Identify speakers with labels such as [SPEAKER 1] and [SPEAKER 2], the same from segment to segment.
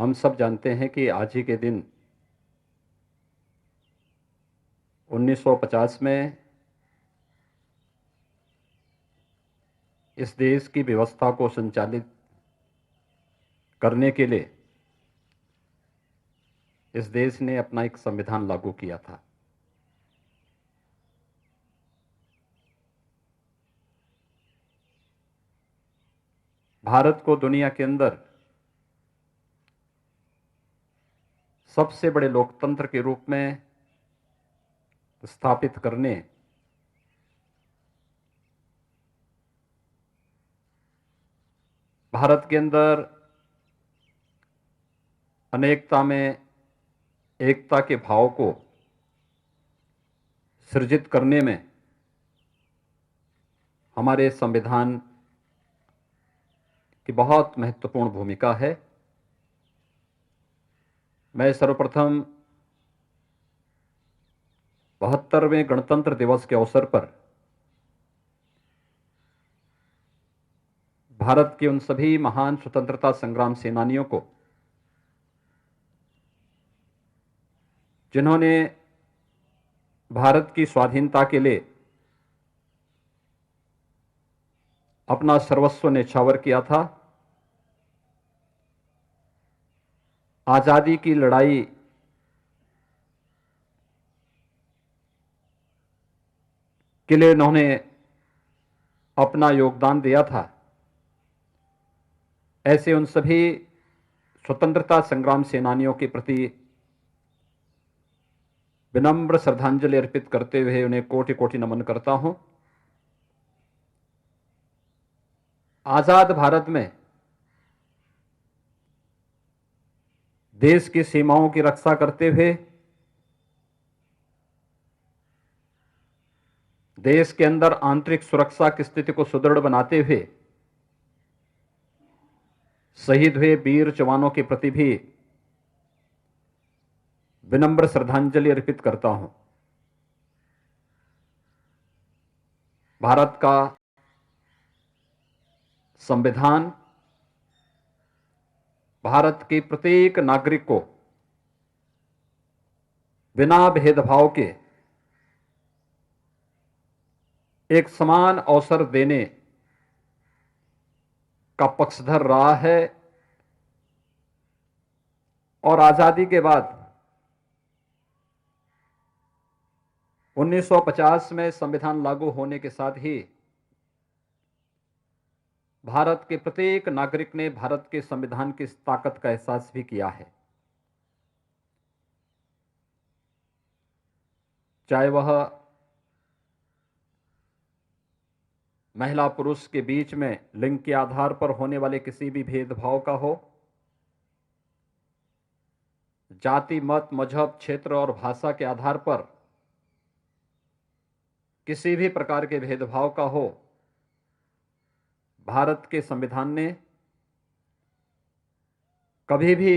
[SPEAKER 1] हम सब जानते हैं कि आज ही के दिन 1950 में इस देश की व्यवस्था को संचालित करने के लिए इस देश ने अपना एक संविधान लागू किया था। भारत को दुनिया के अंदर सबसे बड़े लोकतंत्र के रूप में स्थापित करने भारत के अंदर अनेकता में एकता के भाव को सृजित करने में हमारे संविधान की बहुत महत्वपूर्ण भूमिका है। मैं सर्वप्रथम 72वें गणतंत्र दिवस के अवसर पर भारत के उन सभी महान स्वतंत्रता संग्राम सेनानियों को, जिन्होंने भारत की स्वाधीनता के लिए अपना सर्वस्व न्यौछावर किया था, आजादी की लड़ाई के लिए उन्होंने अपना योगदान दिया था, ऐसे उन सभी स्वतंत्रता संग्राम सेनानियों के प्रति विनम्र श्रद्धांजलि अर्पित करते हुए उन्हें कोटि कोटि नमन करता हूं। आजाद भारत में देश की सीमाओं की रक्षा करते हुए, देश के अंदर आंतरिक सुरक्षा की स्थिति को सुदृढ़ बनाते हुए शहीद हुए वीर जवानों के प्रति भी विनम्र श्रद्धांजलि अर्पित करता हूं। भारत का संविधान भारत के प्रत्येक नागरिक को बिना भेदभाव के एक समान अवसर देने का पक्षधर रहा है और आजादी के बाद 1950 में संविधान लागू होने के साथ ही भारत के प्रत्येक नागरिक ने भारत के संविधान की इस ताकत का एहसास भी किया है। चाहे वह महिला पुरुष के बीच में लिंग के आधार पर होने वाले किसी भी भेदभाव का हो, जाति मत मजहब क्षेत्र और भाषा के आधार पर किसी भी प्रकार के भेदभाव का हो, भारत के संविधान ने कभी भी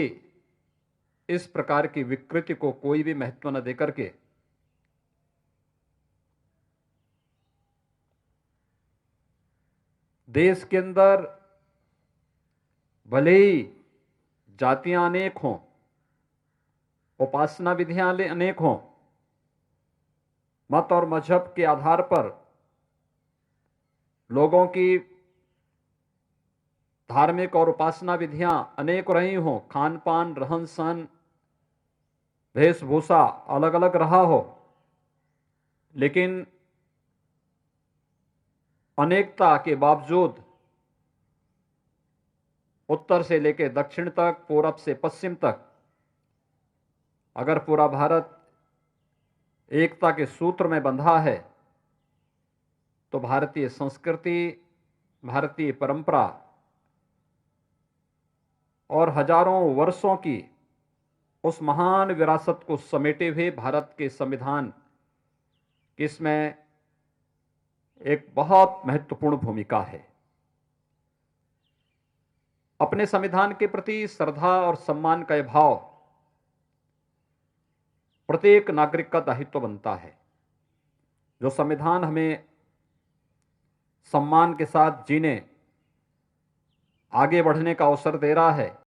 [SPEAKER 1] इस प्रकार की विकृति को कोई भी महत्व न देकर के देश के अंदर भले ही जातियां अनेक हों, उपासना विधियां अनेक हों, मत और मजहब के आधार पर लोगों की धार्मिक और उपासना विधियां अनेक रही हों, खान पान रहन सहन वेशभूषा अलग अलग रहा हो, लेकिन अनेकता के बावजूद उत्तर से लेकर दक्षिण तक, पूरब से पश्चिम तक अगर पूरा भारत एकता के सूत्र में बंधा है तो भारतीय संस्कृति, भारतीय परंपरा और हजारों वर्षों की उस महान विरासत को समेटे हुए भारत के संविधान की इसमें एक बहुत महत्वपूर्ण भूमिका है। अपने संविधान के प्रति श्रद्धा और सम्मान का यह भाव प्रत्येक नागरिक का दायित्व बनता है। जो संविधान हमें सम्मान के साथ जीने, आगे बढ़ने का अवसर दे रहा है,